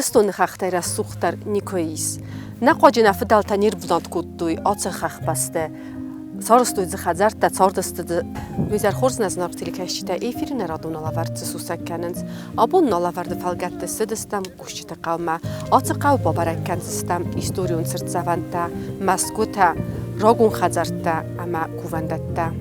Кодирыстон хахтайра сухтар никоис. Нақожина фдал танир бунат куттуй аца хахпасте. Сарстуй захазарта цардастыды. Визар хорзназ нақ телекашчита эфирин радон алăвăрд сусăг кăнынц. Абон алăвăрд фалгатты сыдыстам Къусджыты қавма. Аца қав бабараккан систам историон сыртсаванта. Маскута. Рогун хазарта ама кувăндатта.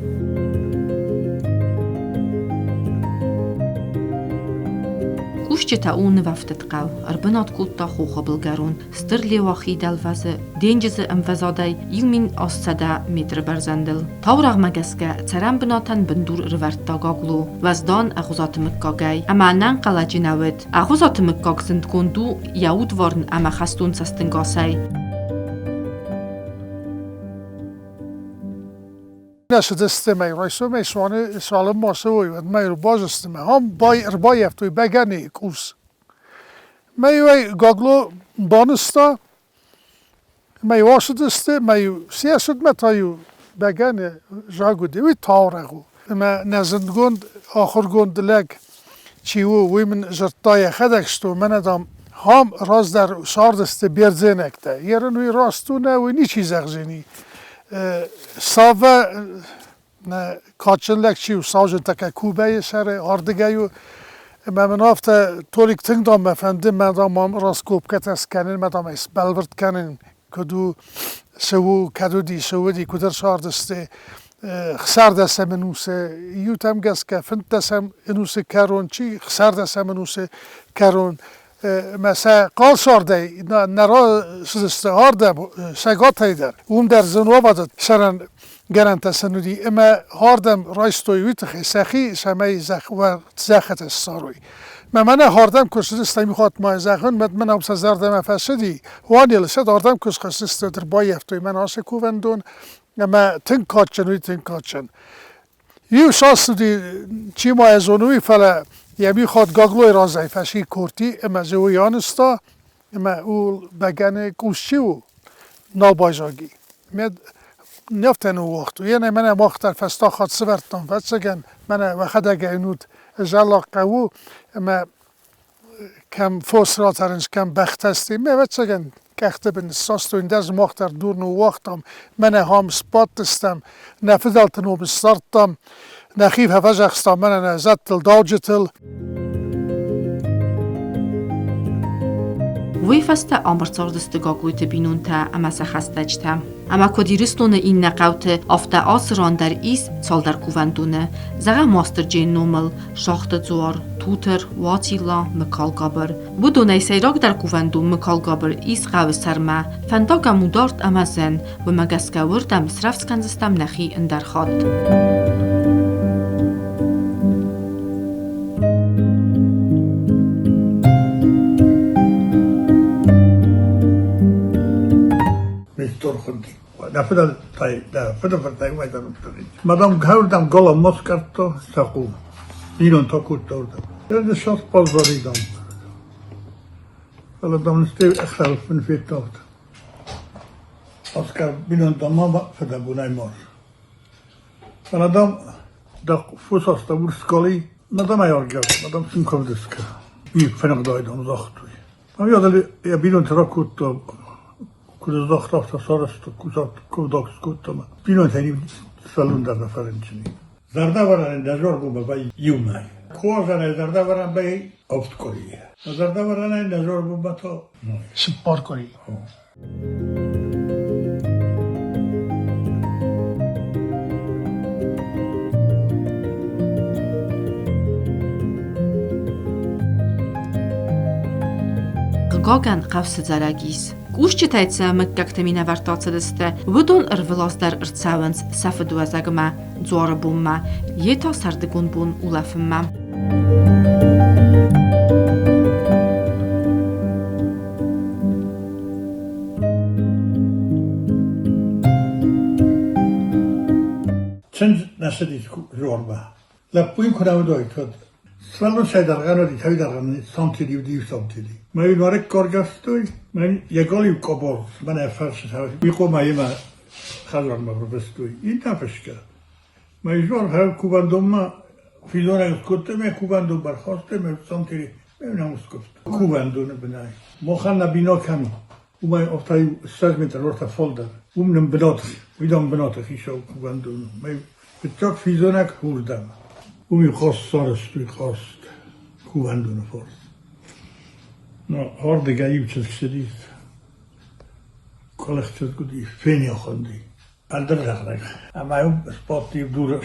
Къусджыты уны вафтыт қав. Арбынат кутта хуха булгарун. Стырли вахи далвазы. Денжизы амвазадай юмин ассада метр барзандыл. Тавраг магаска царам бынатан бындур рвартта гаглу. Ваздан агузатымык гагай. Ама анан қала жинавыд. Агузатымык гагсынд гунду яуд варн ама хастун састын гасай. Nasze systemy, rozumiesz, słale masowy, od mojego bazystemy. Ham bajef tu begani kus. Mej gaglo banista, mej wasydysty, mej siyaset metaju begani jagudi, wi tawragu. Ma nazındgund, ahırgund leg, çivu, wimin zırtaya khadakstu, men adam ham razdar sardısty berzenekte. Yerin wi rastu ne wi niçi zagzini. Sava kaçınlık çiğ savcı taka Kube'yi şere ardıgayı ben hafta tolik tıngdam efendim ben damam raskop katas kanın ben damam alăvărd kanın kudu sevu kadu di sevu di kuder şardiste خسار دستم نوسه یوتم گس که فنت دستم نوسه کرون چی خسار دستم نوسه کرون مثلا قال شارده نرا سوزسته هارده شگات هیدر اون در زنوا بدد سرن گرانت سنودی اما هاردم رایستوی ویتخی سخی شمای زخ و زخت الساروی من هاردم کشیدست میخواد ما زخون من هم سزاردم فسدی وانیل شد هاردم کشیدست در بایفتوی من آسه کувęндон اما تن کاچن یو شاست دی چی ما ازونوی فلا یمی خود گاگلوی رازای فشی کورتی اما زویانستا اما اول بگنه گوشیو نابایزاگی مد نفتن او وقتو یعنی من مختار فستا خود سورتم فسگن من وقت اگه جلاق قوو اما کم فوسراترنش کم بختستی می وچگن کخته بین ساستو این دز مختار دور نو وقتم من هم سپاتستم نفدالتنو بستارتم نخیف هفجخستم من نزدتل داوجتل ویفسته آمرزاردست گاگویت بینون تا اما سخستجته. اما کدیرستونه این نقاوت افته آسران در ایس سال در کувęндونه. زغا ماستر جین نومل، شاخت زوار، توتر، واتیلا، مکالگابر. بودونه سیراک در کувęндون مکالگابر ایس قاو سرما. فنداغا مودارت اما زن و مگسکا وردم سرفسکنزستم نخی اندرخاد. Nafedal tay da federal wayda mutari madam gavdam gola moskarto saqu iron tokut orada yani şart pazarıydam adam istev akhtar min fitot Oscar binon tamam feda bunay mor adam da fusasta burskoli madam ayorga madam sinkovdiska bir fenagdaydam zaxtu ama ya binon trakut Kuduz doktorta sonrası kuduz kutama. Binon tani salonda referençini. Zarda varan da zor bu baba yumay. Kozana zarda varan bey oft koriye. Zarda varan da zor bu bato. Spor koriye. Gagan qavs zaragis. Къусджытайца мыккактамина вартацадысты, выдон ырвылаздар ырцавынц сафыдуазагыма, дзуары бумма, ета сардыгун бун улафымма. Çınc nasıdis zorba. La puyum kıravdoy tod. Svalno şeydargano di taydargano samtili div samtili. Mayun varek korgastoy. من یگالی کبار من افرش سوی میخوام ایما خالر ما برستوی این نفش کرد من ایشون هر کувęндон ما فیلون از کته من کувęндон برخواسته من سانتی نمیدونم گفت کувęndon بنای ما خان نبینا کمی اومای افتای 100 متر ورتا فولدر اومنم بنات خیشو کувęndon می بچاک فیزونک خوردم اومی خواست سارستوی خواست کувęndon فرد نه هر دیگه ایو چیز شدید کلخ چیز گودی فینیا خوندی الدر زخرگ اما اون سپاتی دور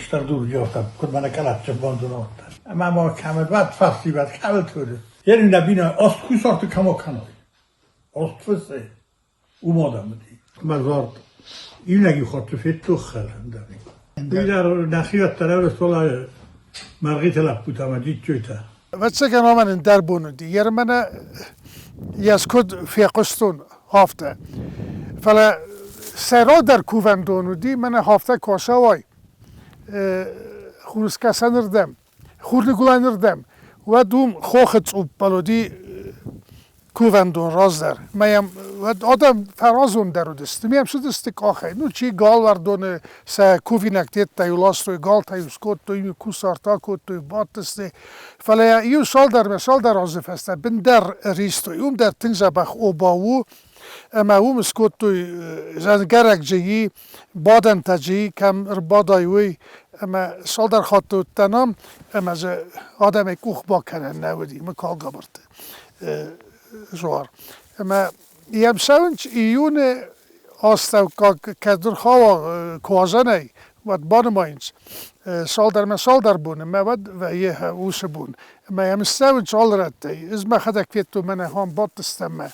جافتم کد من کلت چه باندون آفتن اما ما کمل بعد فصلی بعد کمل توده یعنی نبینه آست کوی سارت کما کنای آست فسه اومادم بدی مزارد این نگی خواهد فیت تو خرم داریم در نخیوت طرف سولا مرغی تلپ بودم و دید جویتا و چه که نامن در بونو دی یر من یزکد فیقستون هافته فلا سرا در کувęndonu دی من هافته کاشا وای خورس کسانردم خورنگولانردم و دوم خوخت اوب بالودی کувęndon راز در میم و آدم فرازون درو دست میم شد دست کاخه نو چی گال وردون سه کووینک دیت تایولاس توی گال تایوس کود توی کوسارتا کود توی بات دسته فلا یو سال در آزف هسته بن در ریستوی اوم در تنزه بخ اوباوو اما اوم سکود توی زنگرک جیی بادن تجی کم ربادایوی اما سال در خاطو تنام اما آدم کوخ با کنن نودی مکال گبرده زوار اما یم سونچ ایون آستو کدر خوا کوازنه ود بانماینز سال در بونه مود و یه اوس بون اما یم سونچ آل رده از ما خدا کفیتو من هم باتستم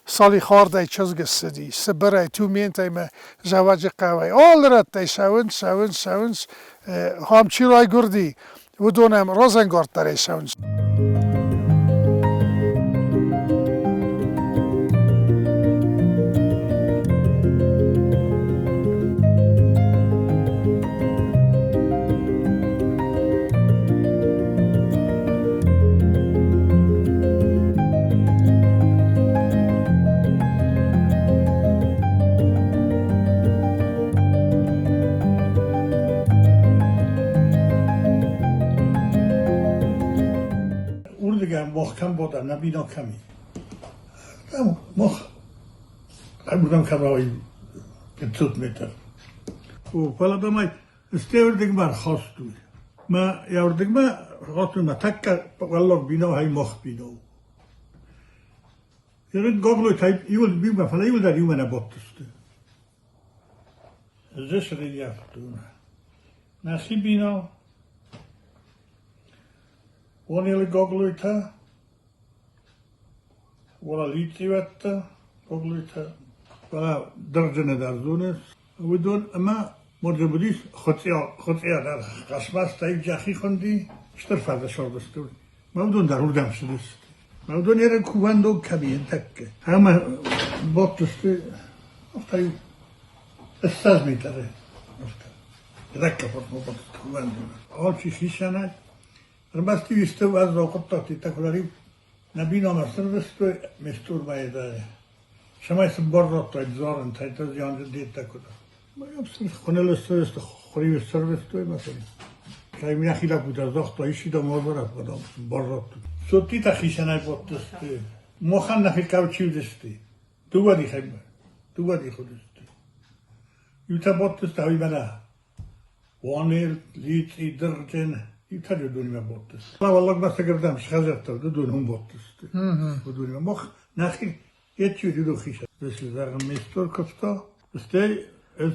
سالی خارده چزگ سدی سبره تو مینتای ما زواج قوی آل رده سونچ هم چی رای گردی و دونم روزنگارد داره سونچ محکم بودم نبینا کمی بودم کبایی کتوت میتر و پلا دامای استیوردگ بر خواستوی ما یوردگ ما خواستوی ما تکر والله بینا های مخ بینا یرد گاگلوی تایپ ایول بیما فلا ایول در یومن باتسته زش ری یفتونه نخی بینا وانیل گاگلوی تا ولا لیتی وقتا گاگلوی تا ولا درجه ندارزونه و دون اما مرجبودیش خطیا در قسمت تایب جاخی خوندی شتر فرد شاردسته بود مودون در اردم شدست مودون یه کувęndon کبیه تکه همه باتسته افتایی استاز میتره رکه فرد مباتست کувęndon آل چی خیشنه رمستی ویسته و از راقبتاتی تکلاری نبینا مستر مستور مایده شما اسم بار تا ادزارن تا ایتا زیانده دید تکودا ما یه خونه لسته خوری بستر بستوی مثلا که می نخیله بود از داخت تا ایشی دا مار برد بادام بار را تو سوتی تا خیشنای بود دسته موخن نخی کوچیو دسته دو بادی خیمه دو بادی خود دسته یو تا بود دسته هایی بنا وانیل لیتی درجن ایتا دونی من بودست والله بس کردم شخصت تو دون هم بودست دونی من مخ نخی یه چیزی دو خیشه مثل زرق مستور کفتا استی از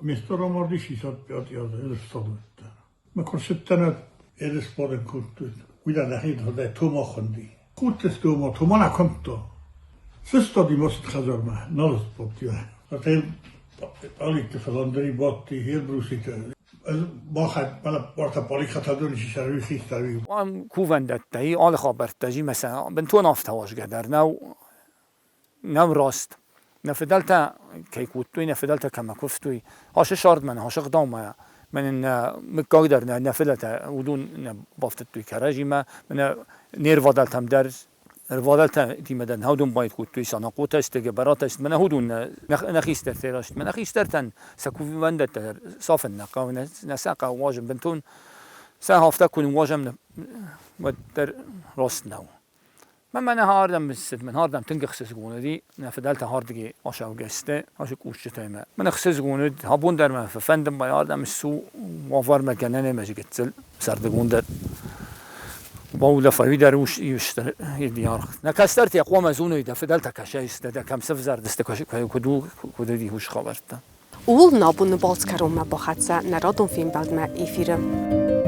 مستور آمردی 600 بیاد یازده از استادویت ما کنشتنه ایدس بادن کردوید ویدا نخید خدا تو ما خوندی خود تست تو ما نکن تو سستادی ماست خزار ما نالست بودی وقتی آلیت فلاندری بادی هیر بروسی که با خد بالا بارتا پالی خطادونی شروعی خیستروی وام کувęndon آل خابرتجی مثلا بنتون آفتهاش قدر نو راست نفدلتا كيكوتوي نفدلتا كما كفتوي هاش شارد من هاش قدام من مقدر نفدلتا ودون بافتتوي كراجي ما من نير فادلتم درس الفادلتا تيمدن هودون بايد كوتوي سناقوتا استجبارات است من هودون نخيستر ثيراشت من نخيسترتن سكوفندت صافن نقا نساقا واجم بنتون سا هافتا كون واجم ودر راست نو من هاردم بسد من هاردم تنگ خصوص گونه دی نفدالت هاردگی آشاو گسته آش قوشجıты ما من خصوص گونه هابون در من فندم با هاردم سو وافر مکننه مجگتل سردگون در باولا فاوی دروش یشتر دیار نکسترت یقوم از اونو ایده فدالت کشه است ده کم سف زردست کدو دی هوش خبرت Уул набуны болцкарумма бахатса народун фильм балдма эфирим.